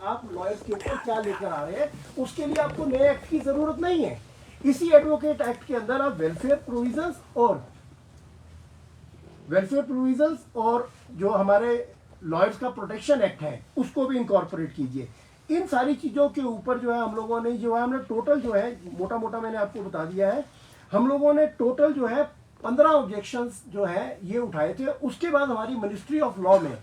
आप लॉयर्स के ऊपर क्या लेकर आ रहे हैं, उसके लिए आपको नए एक्ट की जरूरत नहीं है। इसी एडवोकेट एक्ट के अंदर आप वेलफेयर प्रोविजंस और जो हमारे लॉयर्स का प्रोटेक्शन एक्ट है उसको भी इंकॉर्पोरेट कीजिए। इन सारी चीज़ों के ऊपर जो है हम लोगों ने जो है हमने टोटल जो है मोटा मोटा मैंने आपको बता दिया है, हम लोगों ने टोटल जो है 15 ऑब्जेक्शंस जो है ये उठाए थे। उसके बाद हमारी मिनिस्ट्री ऑफ लॉ में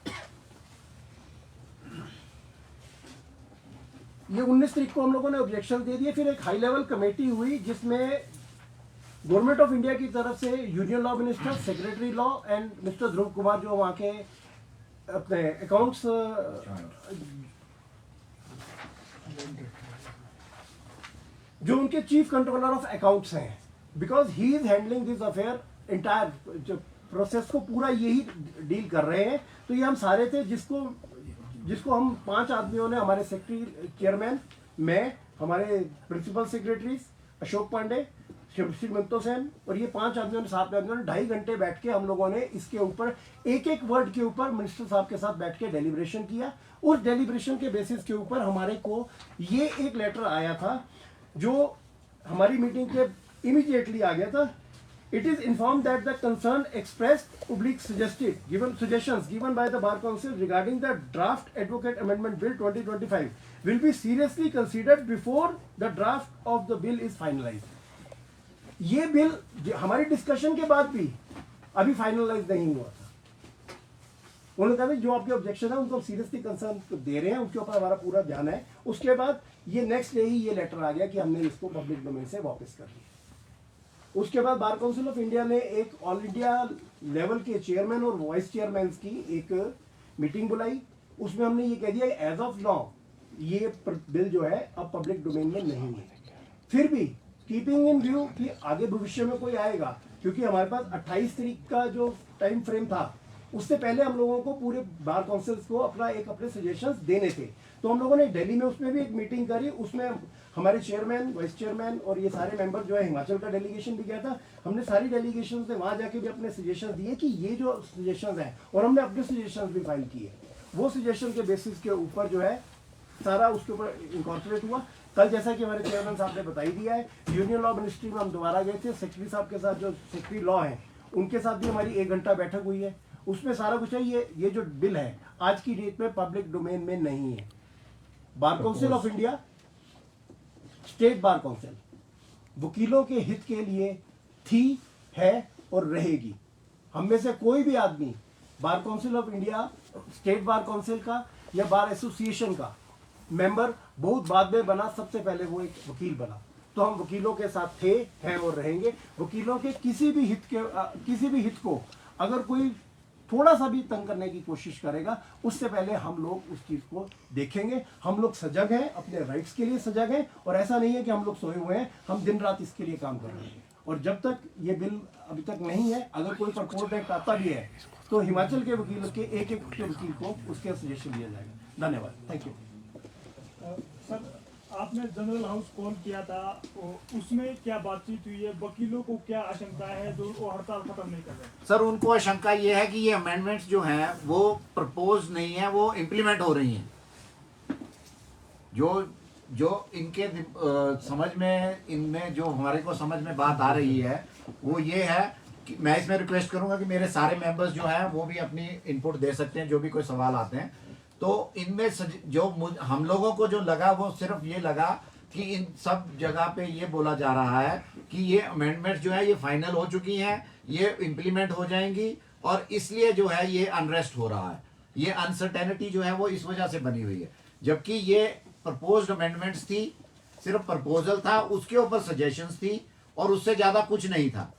ये 19 तारीख को हम लोगों ने ऑब्जेक्शन दे दिए। फिर एक हाई लेवल कमेटी हुई जिसमें गवर्नमेंट ऑफ इंडिया की तरफ से union law minister, secretary law and mister Dhruv Kumar जो वहाँ के अपने अकाउंट्स जो उनके चीफ कंट्रोलर ऑफ अकाउंट्स हैं, because he is handling this affair entire जो प्रोसेस को पूरा यही डील कर रहे हैं। तो ये हम सारे थे जिसको हम 5 आदमियों ने, हमारे सेक्रेटरी चेयरमैन, मैं, हमारे प्रिंसिपल सेक्रेटरीज अशोक पांडे, श्री मंतो सेन और ये 5 आदमियों ने, 7 आदमियों ने 2.5 घंटे बैठ के हम लोगों ने इसके ऊपर एक एक वर्ड के ऊपर मिनिस्टर साहब के साथ बैठ के डेलिब्रेशन किया। उस डेलिब्रेशन के बेसिस के ऊपर हमारे को ये एक लेटर आया था जो हमारी मीटिंग के इमीडिएटली आ गया था। It is informed that the concern expressed suggestions given by the Bar Council regarding the draft Advocate Amendment Bill 2025 will be seriously considered before the draft of the bill is finalized. ये bill हमारी discussion के बाद भी अभी finalise नहीं हुआ था। उन्होंने कहा जो आपके ऑब्जेक्शन है उनको सीरियसली कंसर्न दे रहे हैं, उनके ऊपर हमारा पूरा ध्यान है। उसके बाद ये नेक्स्ट डे ही ये लेटर आ गया कि हमने इसको पब्लिक डोमेन से वापस कर लिया। उसके बाद बार काउंसिल ऑफ इंडिया ने एक ऑल इंडिया लेवल के चेयरमैन और वाइस चेयरमैन की एक मीटिंग बुलाई। उसमें हमने ये कह दिया एज ऑफ नाउ ये बिल जो है अब पब्लिक डोमेन में नहीं है। फिर भी कीपिंग इन व्यू कि आगे भविष्य में कोई आएगा, क्योंकि हमारे पास 28 तारीख का जो टाइम फ्रेम था उससे पहले हम लोगों को पूरे बार काउंसिल्स को अपने सजेशंस देने थे। तो हम लोगों ने दिल्ली में उसमें भी एक मीटिंग करी। उसमें हमारे चेयरमैन, वाइस चेयरमैन और ये सारे मेंबर जो है, हिमाचल का डेलीगेशन भी गया था। हमने सारी डेलीगेशन से वहाँ जाके भी अपने सजेशन दिए कि ये जो सजेशंस हैं, और हमने अपने सजेशंस भी फाइल किए। वो सजेशन के बेसिस के ऊपर जो है सारा उसके ऊपर इंकॉर्पोरेट हुआ। कल जैसा कि हमारे चेयरमैन साहब ने बताई दिया है, यूनियन लॉ मिनिस्ट्री में हम दोबारा गए थे। सेक्रेटरी साहब के साथ, जो सेक्रेटरी लॉ हैं, उनके साथ भी हमारी 1 घंटा बैठक हुई है। उसमें सारा कुछ है। ये जो बिल है आज की डेट में पब्लिक डोमेन में नहीं है। Bar council of India, state bar council वकीलों के हित के लिए थी, है और रहेगी। हम में से कोई भी आदमी bar council of India, state bar council का या बार एसोसिएशन का मेंबर बहुत बाद में बना, सबसे पहले वो एक वकील बना। तो हम वकीलों के साथ थे, हैं और रहेंगे। वकीलों के किसी भी हित को अगर कोई थोड़ा सा भी तंग करने की कोशिश करेगा, उससे पहले हम लोग उस चीज को देखेंगे। हम लोग सजग हैं, अपने राइट्स के लिए सजग हैं, और ऐसा नहीं है कि हम लोग सोए हुए हैं। हम दिन रात इसके लिए काम कर रहे हैं। और जब तक ये बिल अभी तक नहीं है, अगर कोई प्रपोज्ड एक्ट आता भी है तो हिमाचल के वकील के एक वकील को उसके सजेशन दिया जाएगा। धन्यवाद, थैंक यू। सर, आपने जनरल हाउस कॉल किया था, उसमें क्या बातचीत हुई है? वकीलों को क्या आशंका है जो वो हड़ताल खत्म नहीं कर रहे? सर, उनको आशंका ये है कि ये अमेंडमेंट्स जो हैं वो प्रपोज नहीं है, वो इम्प्लीमेंट हो रही हैं। जो इनके समझ में, इनमें जो हमारे को समझ में बात आ रही है वो ये है कि मैं इसमें रिक्वेस्ट करूंगा कि मेरे सारे मेंबर्स जो हैं वो भी अपनी इनपुट दे सकते हैं, जो भी कोई सवाल आते हैं। तो इनमें जो हम लोगों को जो लगा वो सिर्फ ये लगा कि इन सब जगह पे ये बोला जा रहा है कि ये अमेंडमेंट जो है ये फाइनल हो चुकी हैं, ये इम्प्लीमेंट हो जाएंगी, और इसलिए जो है ये अनरेस्ट हो रहा है। ये अनसर्टेनिटी जो है वो इस वजह से बनी हुई है। जबकि ये प्रपोज्ड अमेंडमेंट्स थी, सिर्फ प्रपोजल था, उसके ऊपर सजेशंस थी और उससे ज़्यादा कुछ नहीं था।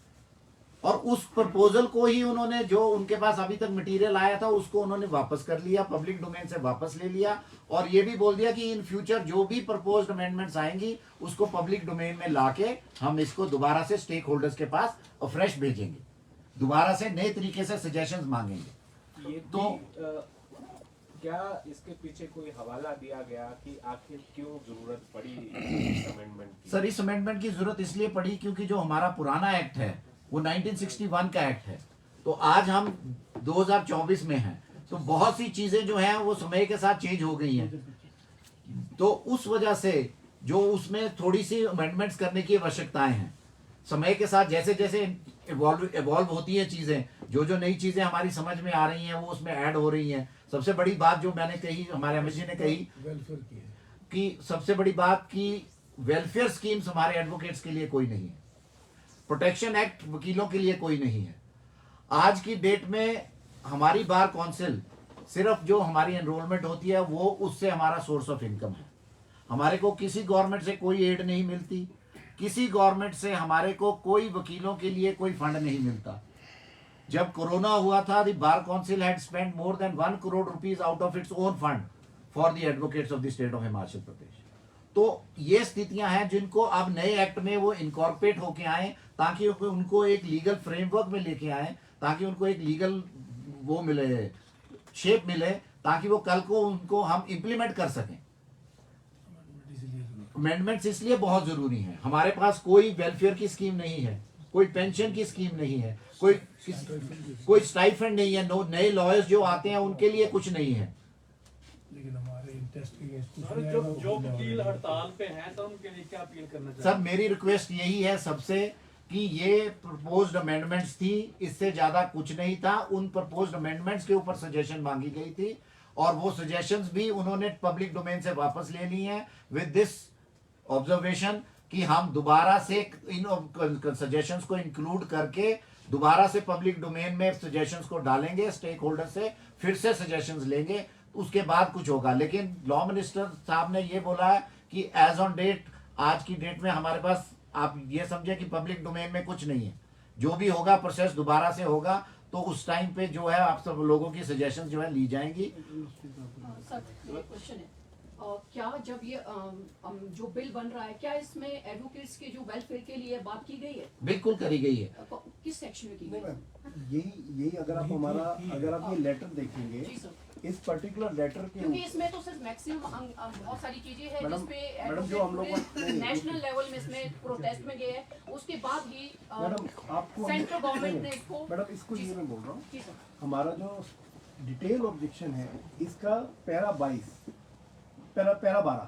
और उस प्रपोजल को ही उन्होंने, जो उनके पास अभी तक मटेरियल आया था, उसको उन्होंने वापस कर लिया, पब्लिक डोमेन से वापस ले लिया, और ये भी बोल दिया कि इन फ्यूचर जो भी प्रपोज्ड अमेंडमेंट्स आएंगी उसको पब्लिक डोमेन में लाके हम इसको दोबारा से स्टेक होल्डर्स के पास फ्रेश भेजेंगे, दोबारा से नए तरीके से सजेशंस मांगेंगे। ये तो क्या इसके पीछे कोई हवाला दिया गया कि आखिर क्यों जरूरत पड़ी इस अमेंडमेंट की? सर, इस अमेंडमेंट की जरूरत इसलिए पड़ी क्योंकि जो हमारा पुराना एक्ट है वो 1961 का एक्ट है। तो आज हम 2024 में हैं, तो बहुत सी चीजें जो हैं वो समय के साथ चेंज हो गई हैं। तो उस वजह से जो उसमें थोड़ी सी अमेंडमेंट्स करने की आवश्यकताएं हैं, समय के साथ जैसे जैसे इवॉल्व होती हैं चीजें, जो जो नई चीजें हमारी समझ में आ रही हैं वो उसमें ऐड हो रही हैं। सबसे बड़ी बात जो मैंने कही, हमारे अमित जी ने कही कि सबसे बड़ी बात कि वेलफेयर स्कीम्स हमारे एडवोकेट्स के लिए कोई नहीं है, प्रोटेक्शन एक्ट वकीलों के लिए कोई नहीं है। आज की डेट में हमारी बार काउंसिल सिर्फ जो हमारी एनरोलमेंट होती है वो उससे हमारा सोर्स ऑफ इनकम है। हमारे को किसी गवर्नमेंट से कोई एड नहीं मिलती, किसी गवर्नमेंट से हमारे को कोई वकीलों के लिए कोई फंड नहीं मिलता। जब कोरोना हुआ था, the bar council had spent more than 1 crore rupees out of its own fund for the advocates of the state of Himachal Pradesh. तो ये स्थितियां हैं जिनको अब नए एक्ट में वो इनकॉर्पोरेट होके आए, ताकि उनको एक लीगल फ्रेमवर्क में लेके आए, ताकि उनको एक लीगल वो मिले, शेप मिले, ताकि वो कल को उनको हम इंप्लीमेंट कर सकें। अमेंडमेंट्स इसलिए बहुत जरूरी है। हमारे पास कोई वेलफेयर की स्कीम नहीं है, कोई पेंशन की स्कीम नहीं है, कोई स्टाइपेंड नहीं है, नए लॉयर्स जो आते हैं उनके लिए कुछ नहीं है। लेकिन हमारे इंटरेस्ट के सर, जो वकील हड़ताल पे हैं तो उनके लिए क्या अपील करना चाहिए? सर मेरी रिक्वेस्ट यही है सबसे कि ये प्रपोज्ड अमेंडमेंट्स थी, इससे ज्यादा कुछ नहीं था। उन प्रपोज्ड अमेंडमेंट्स के ऊपर सजेशन मांगी गई थी और वो सजेशंस भी उन्होंने पब्लिक डोमेन से वापस ले ली हैं विद दिस ऑब्जर्वेशन कि हम दोबारा से इन सजेशंस को इंक्लूड करके दोबारा से पब्लिक डोमेन में सजेशंस को डालेंगे, स्टेक होल्डर से फिर से सजेशंस लेंगे, उसके बाद कुछ होगा। लेकिन लॉ मिनिस्टर साहब ने ये बोला है कि एज ऑन डेट, आज की डेट में हमारे पास आप ये समझे कि पब्लिक डोमेन में कुछ नहीं है, जो भी होगा प्रोसेस दोबारा से होगा, तो उस टाइम पे जो है आप सब लोगों की सजेशंस जो है ली जाएंगी। सर ये क्वेश्चन है, क्या जब ये जो बिल बन रहा है, क्या इसमें एडवोकेट्स के जो वेलफेयर के लिए बात की गई है? बिल्कुल करी गई है। किस सेक्शन में की गई है? यही अगर आप हमारा अगर आप ये लेटर देखेंगे, जी सर, इस पर्टिकुलर लेटर के क्योंकि इसमें तो सिर्फ मैक्सिमम बहुत सारी चीजें हैं मैडम, जिसपे मैडम, जो हम लोग नेशनल लेवल में इसमें प्रोटेस्ट में गए हैं, उसके बाद ही मैडम आपको सेंट्रल गवर्नमेंट ने इसको, मैडम इसको ये मैं बोल रहा हूँ, जी सर, हमारा जो डिटेल ऑब्जेक्शन है इसका पैरा 22 पैरा 12,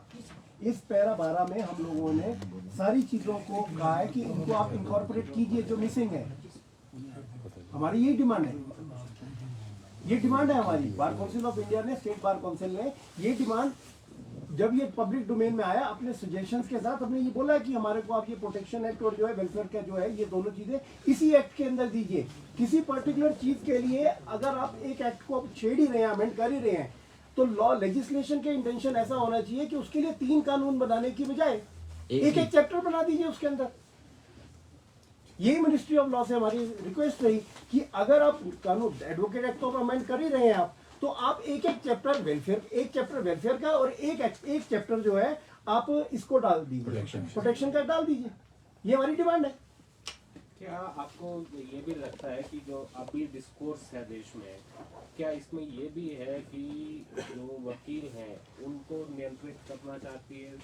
इस पैरा 12 में हम लोगों ने सारी चीजों को कहा है कि इनको आप इनकॉर्पोरेट कीजिए जो मिसिंग है। हमारी यही डिमांड है, ये डिमांड है हमारी। बार काउंसिल ऑफ इंडिया ने, स्टेट बार काउंसिल ने ये डिमांड, जब ये पब्लिक डोमेन में आया, अपने सजेशंस के साथ हमने ये बोला है कि हमारे को आप ये प्रोटेक्शन एक्ट और जो है वेलफेयर का जो है, ये दोनों चीजें इसी एक्ट के अंदर दीजिए। किसी पर्टिकुलर चीज के लिए अगर आप एक एक्ट को छेड़ ही रहे हैं, अमेंड कर ही रहे हैं, तो लॉ लेजिस्लेशन के इंटेंशन ऐसा होना चाहिए कि उसके लिए 3 कानून बनाने की बजाय एक चैप्टर बना दीजिए उसके अंदर। यही मिनिस्ट्री ऑफ लॉ से हमारी रिक्वेस्ट रही कि अगर आप कानून एडवोकेट एक्ट को अमेंड कर ही रहे हैं आप, तो आप एक चैप्टर वेलफेयर का और एक चैप्टर जो है आप इसको डाल दीजिए, प्रोटेक्शन का डाल दीजिए। ये हमारी डिमांड है। क्या आपको ये भी लगता है कि जो अभी डिस्कोर्स है देश में, क्या इसमें ये भी है कि जो वकील हैं उनको नियंत्रित करना चाहती है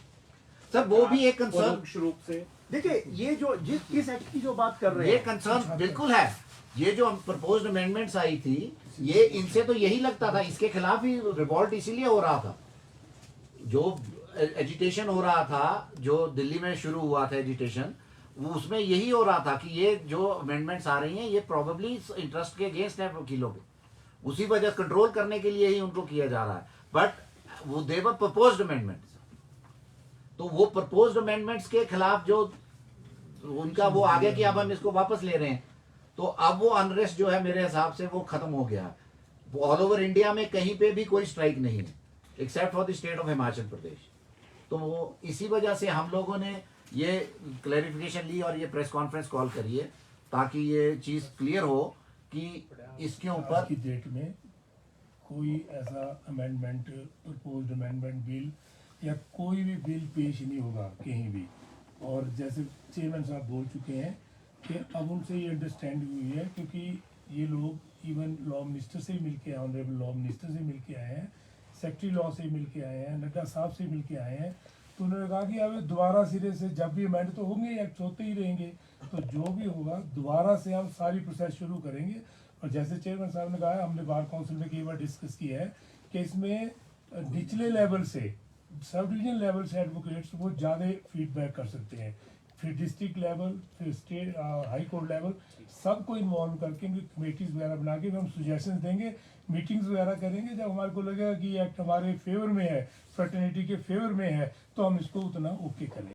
सर? वो भी एक कंसर्न परोक्ष रूप से। देखिए, ये जो इस एक्ट की जो बात कर रहे ये हैं, कंसर्न बिल्कुल है। ये जो प्रपोज्ड अमेंडमेंट्स आई थी, ये इनसे तो यही लगता था, इसके खिलाफ ही रिवॉल्ट इसीलिए हो रहा था। जो एजिटेशन हो रहा था, जो दिल्ली में शुरू हुआ था एजिटेशन, वो उसमें यही हो रहा था कि ये जो अमेंडमेंट्स आ रही हैं ये प्रोबेबली इंटरेस्ट के अगेंस्ट है वकीलों के, उसी वजह कंट्रोल करने के लिए ही उनको किया जा रहा है। बट वो देवर प्रपोज्ड अमेंडमेंट्स, तो वो प्रपोज्ड अमेंडमेंट्स के खिलाफ जो उनका वो आ गया कि अब हम इसको वापस ले रहे हैं, तो अब वो अनरेस्ट जो है मेरे हिसाब से वो खत्म हो गया। ऑल ओवर इंडिया में कहीं पे भी कोई स्ट्राइक नहीं है except for the state of Himachal Pradesh. तो वो इसी वजह से हम लोगों ने ये क्लैरिफिकेशन ली और ये प्रेस कॉन्फ्रेंस कॉल करी है, ताकि ये चीज़ क्लियर हो कि इसके आज ऊपर की डेट में कोई ऐसा अमेंडमेंट, प्रपोज्ड अमेंडमेंट बिल या कोई भी बिल पेश नहीं होगा कहीं भी। और जैसे चेयरमैन साहब बोल चुके हैं कि अब उनसे ये अंडरस्टैंडिंग हुई है, क्योंकि ये लोग इवन लॉ मिनिस्टर से मिल के, ऑनरेबल लॉ मिनिस्टर से मिल के आए हैं, सेक्रेटरी लॉ से मिल के आए हैं, नड्डा साहब से मिल के आए हैं। तो उन्होंने कहा कि अब दोबारा सिरे से जब भी अमेंड तो होंगे, एक्ट होते ही रहेंगे, तो जो भी होगा दोबारा से हम सारी प्रोसेस शुरू करेंगे। और जैसे चेयरमैन साहब ने कहा, हमने बार काउंसिल में कई बार डिस्कस किया है कि इसमें निचले लेवल से सब डिवीजन लेवल से एडवोकेट्स वो ज़्यादा फीडबैक कर सकते हैं, फिर डिस्ट्रिक्ट लेवल, फिर स्टेट हाई कोर्ट लेवल, सबको इन्वॉल्व करके उनकी कमेटीज वगैरह बना के हम सुजेशंस देंगे, मीटिंग्स वगैरह करेंगे। जब हमारे को लगेगा कि ये एक्ट हमारे फेवर में है, फ्रेटर्निटी के फेवर में है, तो हम इसको उतना ओके करें।